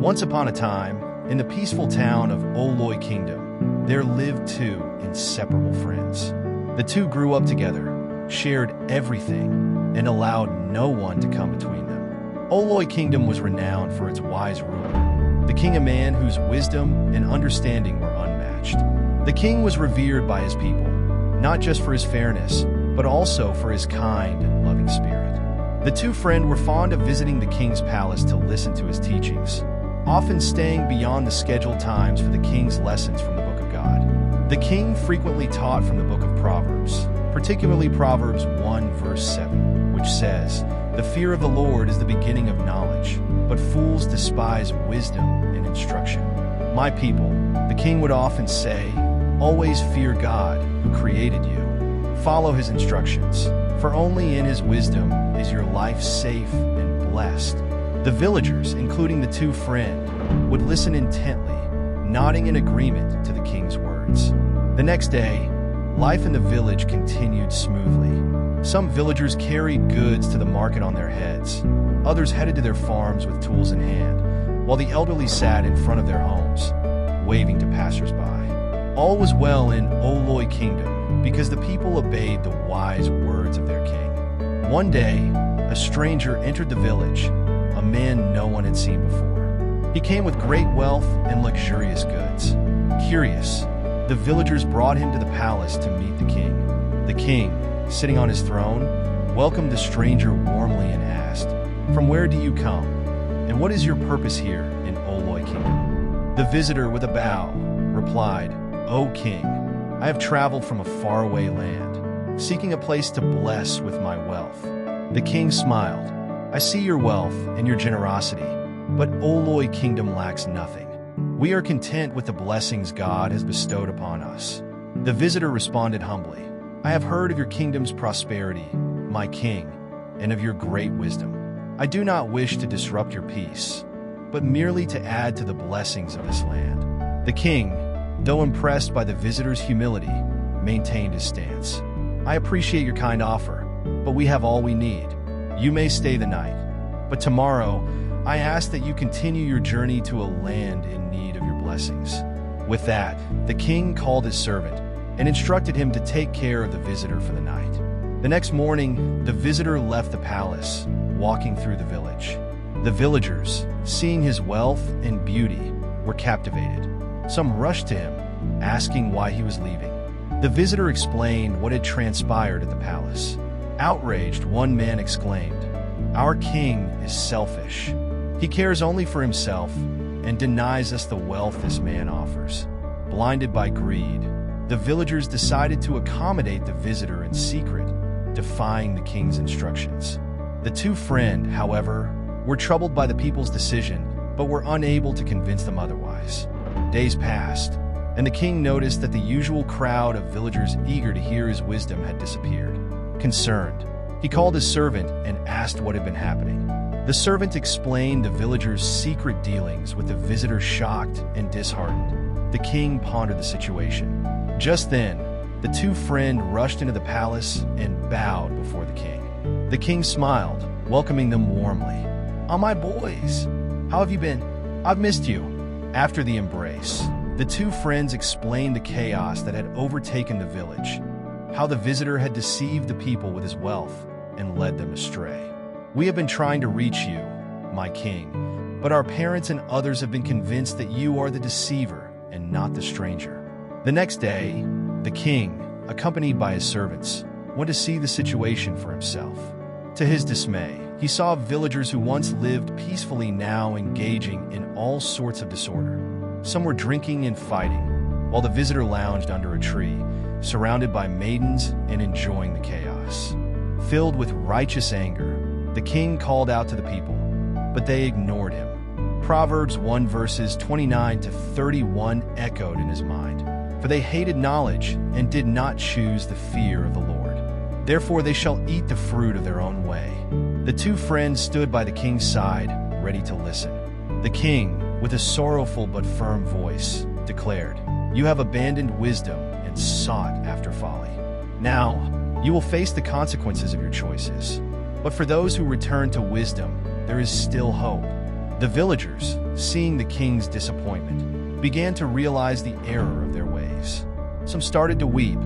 Once upon a time, in the peaceful town of OLOYE Kingdom, there lived two inseparable friends. The two grew up together, shared everything, and allowed no one to come between them. OLOYE Kingdom was renowned for its wise ruler, the king, a man whose wisdom and understanding were unmatched. The king was revered by his people, not just for his fairness, but also for his kind and loving spirit. The two friends were fond of visiting the king's palace to listen to his teachings, often staying beyond the scheduled times for the king's lessons from the Book of God. The king frequently taught from the Book of Proverbs, particularly Proverbs 1 verse 7, which says, "The fear of the Lord is the beginning of knowledge, but fools despise wisdom and instruction." My people, the king would often say, always fear God who created you. Follow his instructions, for only in his wisdom is your life safe and blessed. The villagers, including the two friends, would listen intently, nodding in agreement to the king's words. The next day, life in the village continued smoothly. Some villagers carried goods to the market on their heads. Others headed to their farms with tools in hand, while the elderly sat in front of their homes, waving to passersby. All was well in OLOYE Kingdom because the people obeyed the wise words of their king. One day, a stranger entered the village, a man no one had seen before. He came with great wealth and luxurious goods. Curious, the villagers brought him to the palace to meet the king. The king, sitting on his throne, welcomed the stranger warmly and asked, "From where do you come, and what is your purpose here in OLOYE Kingdom?" The visitor, with a bow, replied, "O king, I have traveled from a faraway land, seeking a place to bless with my wealth." The king smiled. "I see your wealth and your generosity, but OLOYE Kingdom lacks nothing. We are content with the blessings God has bestowed upon us." The visitor responded humbly, "I have heard of your kingdom's prosperity, my king, and of your great wisdom. I do not wish to disrupt your peace, but merely to add to the blessings of this land." The king, though impressed by the visitor's humility, maintained his stance. "I appreciate your kind offer, but we have all we need. You may stay the night, but tomorrow I ask that you continue your journey to a land in need of your blessings." With that, the king called his servant and instructed him to take care of the visitor for the night. The next morning, the visitor left the palace, walking through the village. The villagers, seeing his wealth and beauty, were captivated. Some rushed to him, asking why he was leaving. The visitor explained what had transpired at the palace. Outraged, one man exclaimed, "Our king is selfish. He cares only for himself and denies us the wealth this man offers." Blinded by greed, the villagers decided to accommodate the visitor in secret, defying the king's instructions. The two friends, however, were troubled by the people's decision, but were unable to convince them otherwise. Days passed, and the king noticed that the usual crowd of villagers eager to hear his wisdom had disappeared. Concerned, he called his servant and asked what had been happening. The servant explained the villagers' secret dealings, with the visitor shocked and disheartened. The king pondered the situation. Just then, the two friends rushed into the palace and bowed before the king. The king smiled, welcoming them warmly. "Ah, my boys, how have you been? I've missed you." After the embrace, the two friends explained the chaos that had overtaken the village, how the visitor had deceived the people with his wealth and led them astray. "We have been trying to reach you, my king, but our parents and others have been convinced that you are the deceiver and not the stranger." The next day, the king, accompanied by his servants, went to see the situation for himself. To his dismay, he saw villagers who once lived peacefully now engaging in all sorts of disorder. Some were drinking and fighting, while the visitor lounged under a tree, surrounded by maidens and enjoying the chaos. Filled with righteous anger, the king called out to the people, but they ignored him. Proverbs 1 verses 29 to 31 echoed in his mind, "For they hated knowledge and did not choose the fear of the Lord. Therefore they shall eat the fruit of their own way." The two friends stood by the king's side, ready to listen. The king, with a sorrowful but firm voice, declared, "You have abandoned wisdom and sought after folly. Now, you will face the consequences of your choices. But for those who return to wisdom, there is still hope." The villagers, seeing the king's disappointment, began to realize the error of their ways. Some started to weep,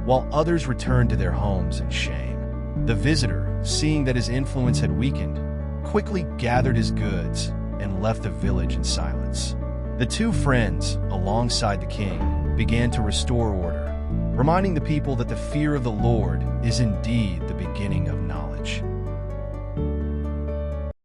while others returned to their homes in shame. The visitor, seeing that his influence had weakened, quickly gathered his goods and left the village in silence. The two friends, alongside the king, began to restore order, reminding the people that the fear of the Lord is indeed the beginning of